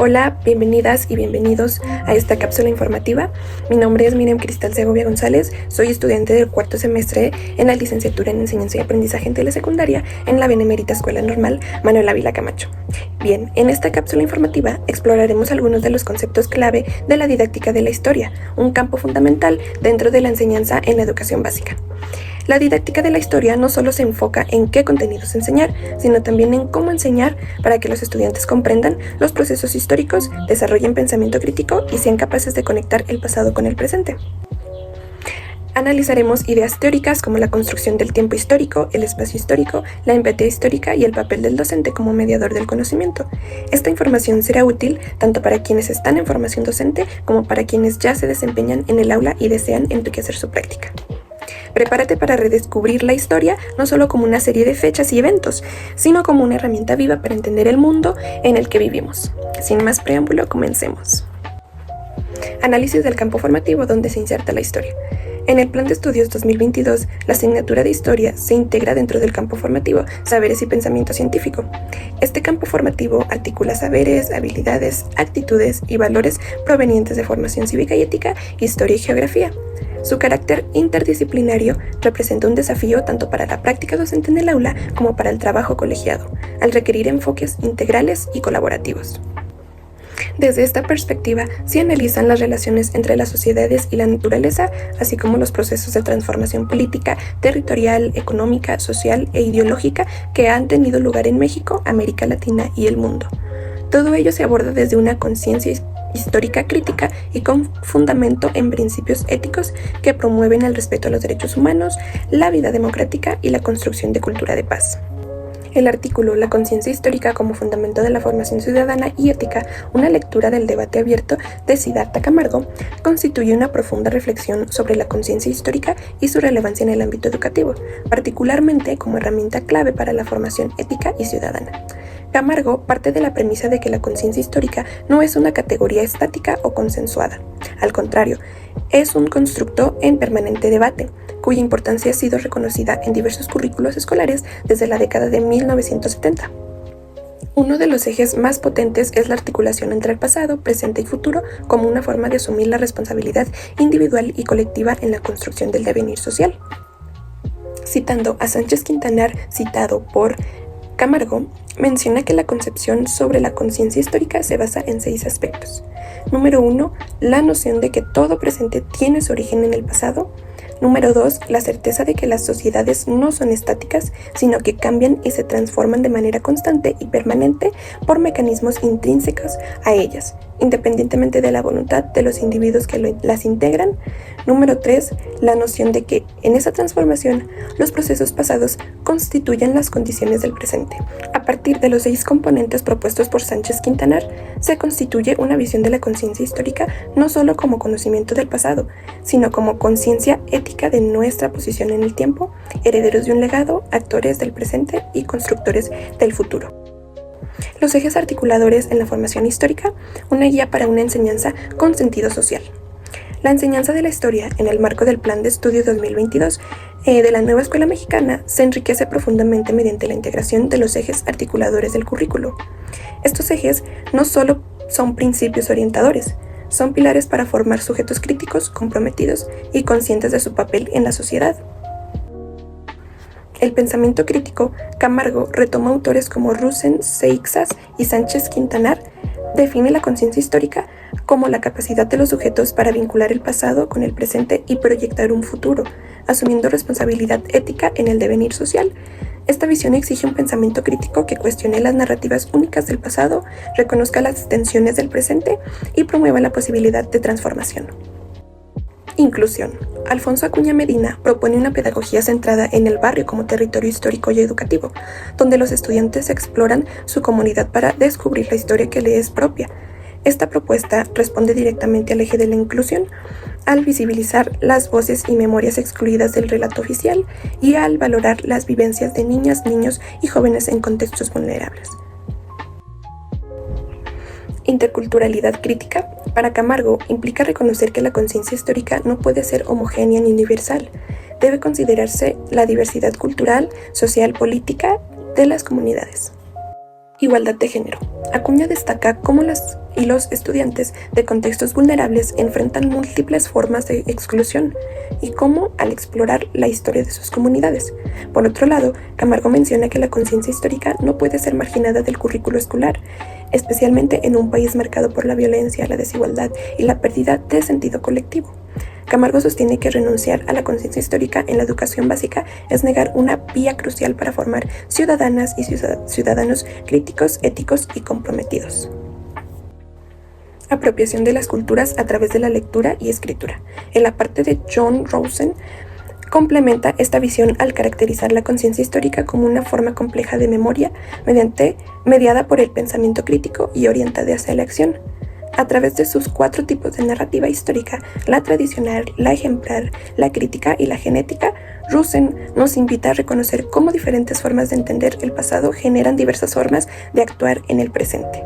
Hola, bienvenidas y bienvenidos a esta cápsula informativa. Mi nombre es Miriam Cristal Segovia González, soy estudiante del cuarto semestre en la licenciatura en Enseñanza y Aprendizaje en Telesecundaria en la Benemérita Escuela Normal Manuel Ávila Camacho. Bien, en esta cápsula informativa exploraremos algunos de los conceptos clave de la didáctica de la historia, un campo fundamental dentro de la enseñanza en la educación básica. La didáctica de la historia no solo se enfoca en qué contenidos enseñar, sino también en cómo enseñar para que los estudiantes comprendan los procesos históricos, desarrollen pensamiento crítico y sean capaces de conectar el pasado con el presente. Analizaremos ideas teóricas como la construcción del tiempo histórico, el espacio histórico, la empatía histórica y el papel del docente como mediador del conocimiento. Esta información será útil tanto para quienes están en formación docente como para quienes ya se desempeñan en el aula y desean enriquecer su práctica. Prepárate para redescubrir la historia no solo como una serie de fechas y eventos, sino como una herramienta viva para entender el mundo en el que vivimos. Sin más preámbulo, comencemos. Análisis del campo formativo donde se inserta la historia. En el Plan de Estudios 2022, la asignatura de Historia se integra dentro del campo formativo Saberes y Pensamiento Científico. Este campo formativo articula saberes, habilidades, actitudes y valores provenientes de formación cívica y ética, historia y geografía. Su carácter interdisciplinario representa un desafío tanto para la práctica docente en el aula como para el trabajo colegiado, al requerir enfoques integrales y colaborativos. Desde esta perspectiva, se analizan las relaciones entre las sociedades y la naturaleza, así como los procesos de transformación política, territorial, económica, social e ideológica que han tenido lugar en México, América Latina y el mundo. Todo ello se aborda desde una conciencia histórica crítica y con fundamento en principios éticos que promueven el respeto a los derechos humanos, la vida democrática y la construcción de cultura de paz. El artículo La conciencia histórica como fundamento de la formación ciudadana y ética, una lectura del debate abierto de Siddhartha Camargo, constituye una profunda reflexión sobre la conciencia histórica y su relevancia en el ámbito educativo, particularmente como herramienta clave para la formación ética y ciudadana. Camargo parte de la premisa de que la conciencia histórica no es una categoría estática o consensuada. Al contrario, es un constructo en permanente debate, cuya importancia ha sido reconocida en diversos currículos escolares desde la década de 1970. Uno de los ejes más potentes es la articulación entre el pasado, presente y futuro como una forma de asumir la responsabilidad individual y colectiva en la construcción del devenir social. Citando a Sánchez Quintanar, citado por Camargo, menciona que la concepción sobre la conciencia histórica se basa en 6 aspectos. Número 1, la noción de que todo presente tiene su origen en el pasado. Número 2, la certeza de que las sociedades no son estáticas, sino que cambian y se transforman de manera constante y permanente por mecanismos intrínsecos a ellas, independientemente de la voluntad de los individuos que las integran. Número 3, la noción de que en esa transformación los procesos pasados constituyen las condiciones del presente. A partir de los 6 componentes propuestos por Sánchez Quintanar, se constituye una visión de la conciencia histórica no solo como conocimiento del pasado, sino como conciencia ética de nuestra posición en el tiempo, herederos de un legado, actores del presente y constructores del futuro. Los ejes articuladores en la formación histórica, una guía para una enseñanza con sentido social. La enseñanza de la historia en el marco del Plan de Estudios 2022 de la nueva escuela mexicana se enriquece profundamente mediante la integración de los ejes articuladores del currículo. Estos ejes no solo son principios orientadores, son pilares para formar sujetos críticos, comprometidos y conscientes de su papel en la sociedad. El pensamiento crítico, Camargo retoma autores como Rousseau, Seixas y Sánchez Quintanar, define la conciencia histórica como la capacidad de los sujetos para vincular el pasado con el presente y proyectar un futuro, asumiendo responsabilidad ética en el devenir social. Esta visión exige un pensamiento crítico que cuestione las narrativas únicas del pasado, reconozca las tensiones del presente y promueva la posibilidad de transformación. Inclusión. Alfonso Acuña Medina propone una pedagogía centrada en el barrio como territorio histórico y educativo, donde los estudiantes exploran su comunidad para descubrir la historia que le es propia. Esta propuesta responde directamente al eje de la inclusión, al visibilizar las voces y memorias excluidas del relato oficial y al valorar las vivencias de niñas, niños y jóvenes en contextos vulnerables. Interculturalidad crítica, para Camargo, implica reconocer que la conciencia histórica no puede ser homogénea ni universal. Debe considerarse la diversidad cultural, social, política de las comunidades. Igualdad de género. Acuña destaca cómo las y los estudiantes de contextos vulnerables enfrentan múltiples formas de exclusión y cómo al explorar la historia de sus comunidades. Por otro lado, Camargo menciona que la conciencia histórica no puede ser marginada del currículo escolar, especialmente en un país marcado por la violencia, la desigualdad y la pérdida de sentido colectivo. Camargo sostiene que renunciar a la conciencia histórica en la educación básica es negar una vía crucial para formar ciudadanas y ciudadanos críticos, éticos y comprometidos. Apropiación de las culturas a través de la lectura y escritura. En la parte de John Rosen, complementa esta visión al caracterizar la conciencia histórica como una forma compleja de memoria mediada por el pensamiento crítico y orientada hacia la acción. A través de sus 4 tipos de narrativa histórica, la tradicional, la ejemplar, la crítica y la genética, Rosen nos invita a reconocer cómo diferentes formas de entender el pasado generan diversas formas de actuar en el presente.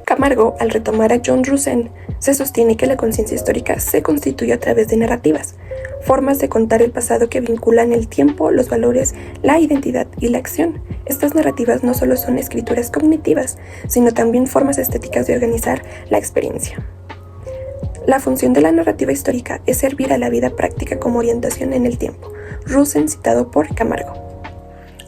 Camargo, al retomar a John Rosen, se sostiene que la conciencia histórica se constituye a través de narrativas, formas de contar el pasado que vinculan el tiempo, los valores, la identidad y la acción. Estas narrativas no solo son escrituras cognitivas, sino también formas estéticas de organizar la experiencia. La función de la narrativa histórica es servir a la vida práctica como orientación en el tiempo. Rosen, citado por Camargo.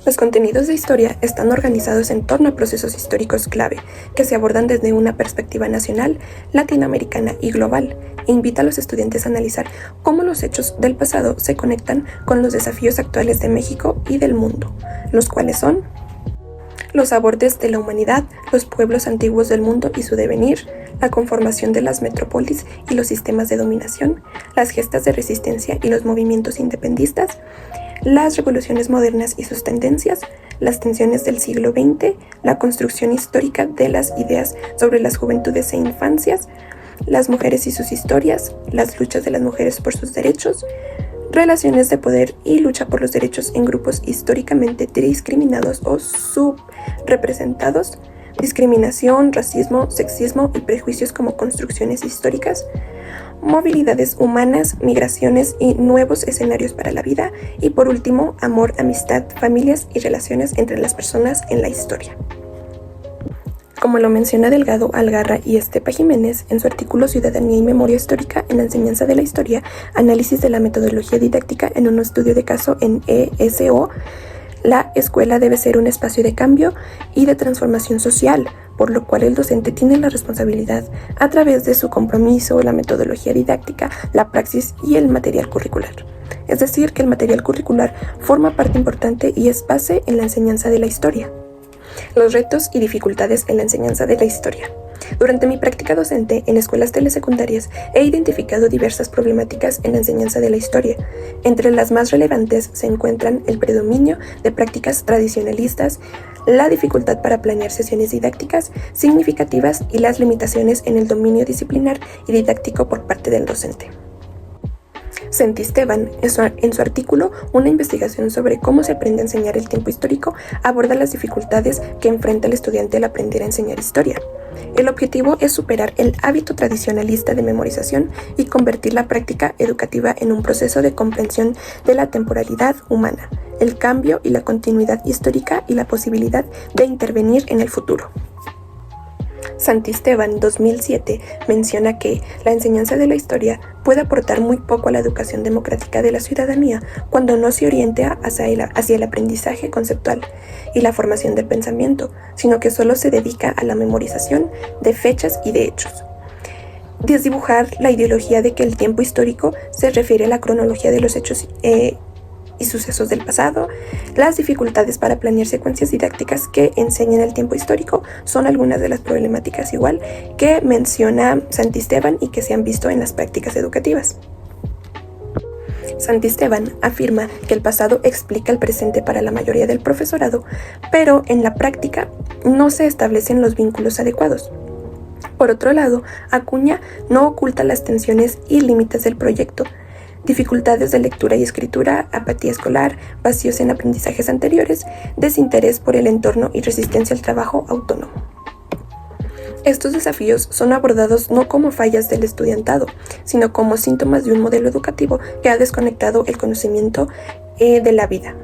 Los contenidos de historia están organizados en torno a procesos históricos clave que se abordan desde una perspectiva nacional, latinoamericana y global, e invita a los estudiantes a analizar cómo los hechos del pasado se conectan con los desafíos actuales de México y del mundo, los cuales son los abordes de la humanidad, los pueblos antiguos del mundo y su devenir, la conformación de las metrópolis y los sistemas de dominación, las gestas de resistencia y los movimientos independistas, las revoluciones modernas y sus tendencias, las tensiones del siglo XX, la construcción histórica de las ideas sobre las juventudes e infancias, las mujeres y sus historias, las luchas de las mujeres por sus derechos, relaciones de poder y lucha por los derechos en grupos históricamente discriminados o subrepresentados, discriminación, racismo, sexismo y prejuicios como construcciones históricas, movilidades humanas, migraciones y nuevos escenarios para la vida, y por último, amor, amistad, familias y relaciones entre las personas en la historia. Como lo menciona Delgado, Algarra y Estepa Jiménez en su artículo Ciudadanía y Memoria Histórica en la enseñanza de la historia, análisis de la metodología didáctica en un estudio de caso en ESO, la escuela debe ser un espacio de cambio y de transformación social, por lo cual el docente tiene la responsabilidad, a través de su compromiso, la metodología didáctica, la praxis y el material curricular. Es decir, que el material curricular forma parte importante y es base en la enseñanza de la historia. Los retos y dificultades en la enseñanza de la historia. Durante mi práctica docente en escuelas telesecundarias he identificado diversas problemáticas en la enseñanza de la historia. Entre las más relevantes se encuentran el predominio de prácticas tradicionalistas, la dificultad para planear sesiones didácticas significativas y las limitaciones en el dominio disciplinar y didáctico por parte del docente. Santisteban, en su artículo Una investigación sobre cómo se aprende a enseñar el tiempo histórico, aborda las dificultades que enfrenta el estudiante al aprender a enseñar historia. El objetivo es superar el hábito tradicionalista de memorización y convertir la práctica educativa en un proceso de comprensión de la temporalidad humana, el cambio y la continuidad histórica y la posibilidad de intervenir en el futuro. Santisteban, 2007, menciona que la enseñanza de la historia puede aportar muy poco a la educación democrática de la ciudadanía cuando no se orienta hacia el aprendizaje conceptual y la formación del pensamiento, sino que solo se dedica a la memorización de fechas y de hechos. Desdibujar la ideología de que el tiempo histórico se refiere a la cronología de los hechos y sucesos del pasado. Las dificultades para planear secuencias didácticas que enseñan el tiempo histórico son algunas de las problemáticas igual que menciona Santisteban y que se han visto en las prácticas educativas. Santisteban afirma que el pasado explica el presente para la mayoría del profesorado, pero en la práctica no se establecen los vínculos adecuados. Por otro lado, Acuña no oculta las tensiones y límites del proyecto, dificultades de lectura y escritura, apatía escolar, vacíos en aprendizajes anteriores, desinterés por el entorno y resistencia al trabajo autónomo. Estos desafíos son abordados no como fallas del estudiantado, sino como síntomas de un modelo educativo que ha desconectado el conocimiento de la vida.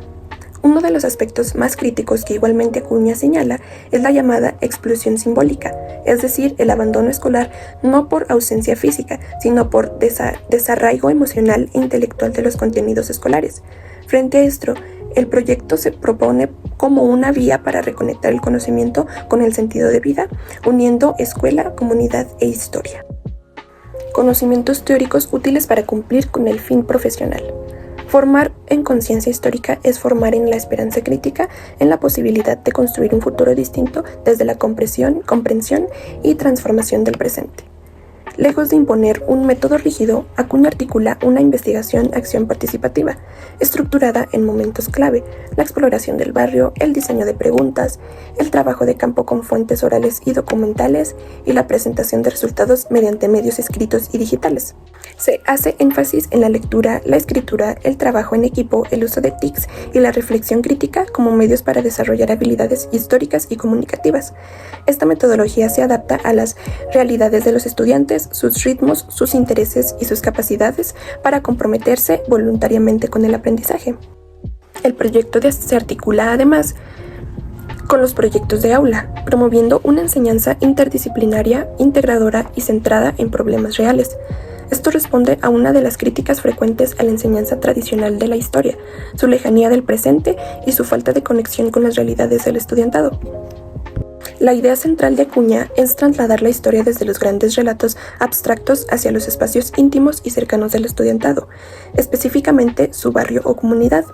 Uno de los aspectos más críticos que igualmente Acuña señala es la llamada exclusión simbólica, es decir, el abandono escolar no por ausencia física, sino por desarraigo emocional e intelectual de los contenidos escolares. Frente a esto, el proyecto se propone como una vía para reconectar el conocimiento con el sentido de vida, uniendo escuela, comunidad e historia. Conocimientos teóricos útiles para cumplir con el fin profesional. Formar en conciencia histórica es formar en la esperanza crítica en la posibilidad de construir un futuro distinto desde la comprensión y transformación del presente. Lejos de imponer un método rígido, Acuña articula una investigación-acción participativa, estructurada en momentos clave: la exploración del barrio, el diseño de preguntas, el trabajo de campo con fuentes orales y documentales, y la presentación de resultados mediante medios escritos y digitales. Se hace énfasis en la lectura, la escritura, el trabajo en equipo, el uso de TICs y la reflexión crítica como medios para desarrollar habilidades históricas y comunicativas. Esta metodología se adapta a las realidades de los estudiantes, sus ritmos, sus intereses y sus capacidades para comprometerse voluntariamente con el aprendizaje. El proyecto se articula además con los proyectos de aula, promoviendo una enseñanza interdisciplinaria, integradora y centrada en problemas reales. Esto responde a una de las críticas frecuentes a la enseñanza tradicional de la historia, su lejanía del presente y su falta de conexión con las realidades del estudiantado. La idea central de Acuña es trasladar la historia desde los grandes relatos abstractos hacia los espacios íntimos y cercanos del estudiantado, específicamente su barrio o comunidad.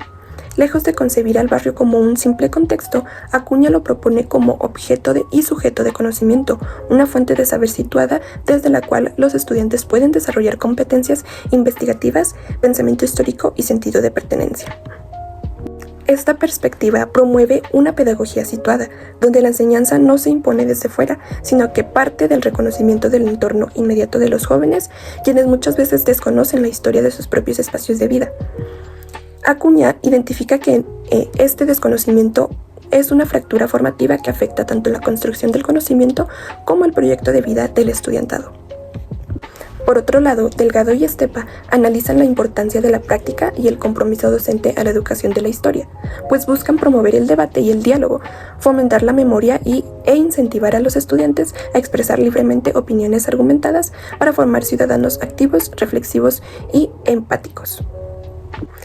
Lejos de concebir al barrio como un simple contexto, Acuña lo propone como objeto y sujeto de conocimiento, una fuente de saber situada desde la cual los estudiantes pueden desarrollar competencias investigativas, pensamiento histórico y sentido de pertenencia. Esta perspectiva promueve una pedagogía situada, donde la enseñanza no se impone desde fuera, sino que parte del reconocimiento del entorno inmediato de los jóvenes, quienes muchas veces desconocen la historia de sus propios espacios de vida. Acuña identifica que este desconocimiento es una fractura formativa que afecta tanto la construcción del conocimiento como el proyecto de vida del estudiantado. Por otro lado, Delgado y Estepa analizan la importancia de la práctica y el compromiso docente a la educación de la historia, pues buscan promover el debate y el diálogo, fomentar la memoria e incentivar a los estudiantes a expresar libremente opiniones argumentadas para formar ciudadanos activos, reflexivos y empáticos.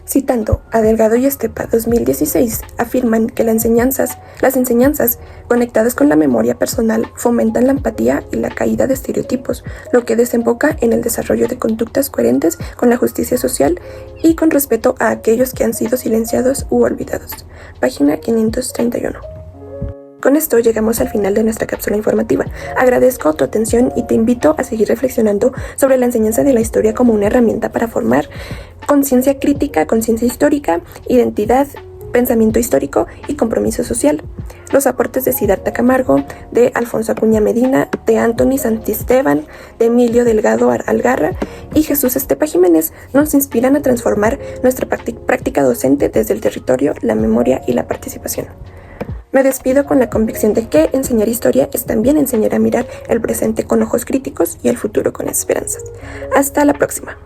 Citando a Delgado y Estepa 2016, afirman que las enseñanzas conectadas con la memoria personal fomentan la empatía y la caída de estereotipos, lo que desemboca en el desarrollo de conductas coherentes con la justicia social y con respeto a aquellos que han sido silenciados u olvidados. Página 531. Con esto llegamos al final de nuestra cápsula informativa. Agradezco tu atención y te invito a seguir reflexionando sobre la enseñanza de la historia como una herramienta para formar conciencia crítica, conciencia histórica, identidad, pensamiento histórico y compromiso social. Los aportes de Siddhartha Camargo, de Alfonso Acuña Medina, de Anthony Santisteban, de Emilio Delgado Algarra y Jesús Estepa Jiménez nos inspiran a transformar nuestra práctica docente desde el territorio, la memoria y la participación. Me despido con la convicción de que enseñar historia es también enseñar a mirar el presente con ojos críticos y el futuro con esperanzas. Hasta la próxima.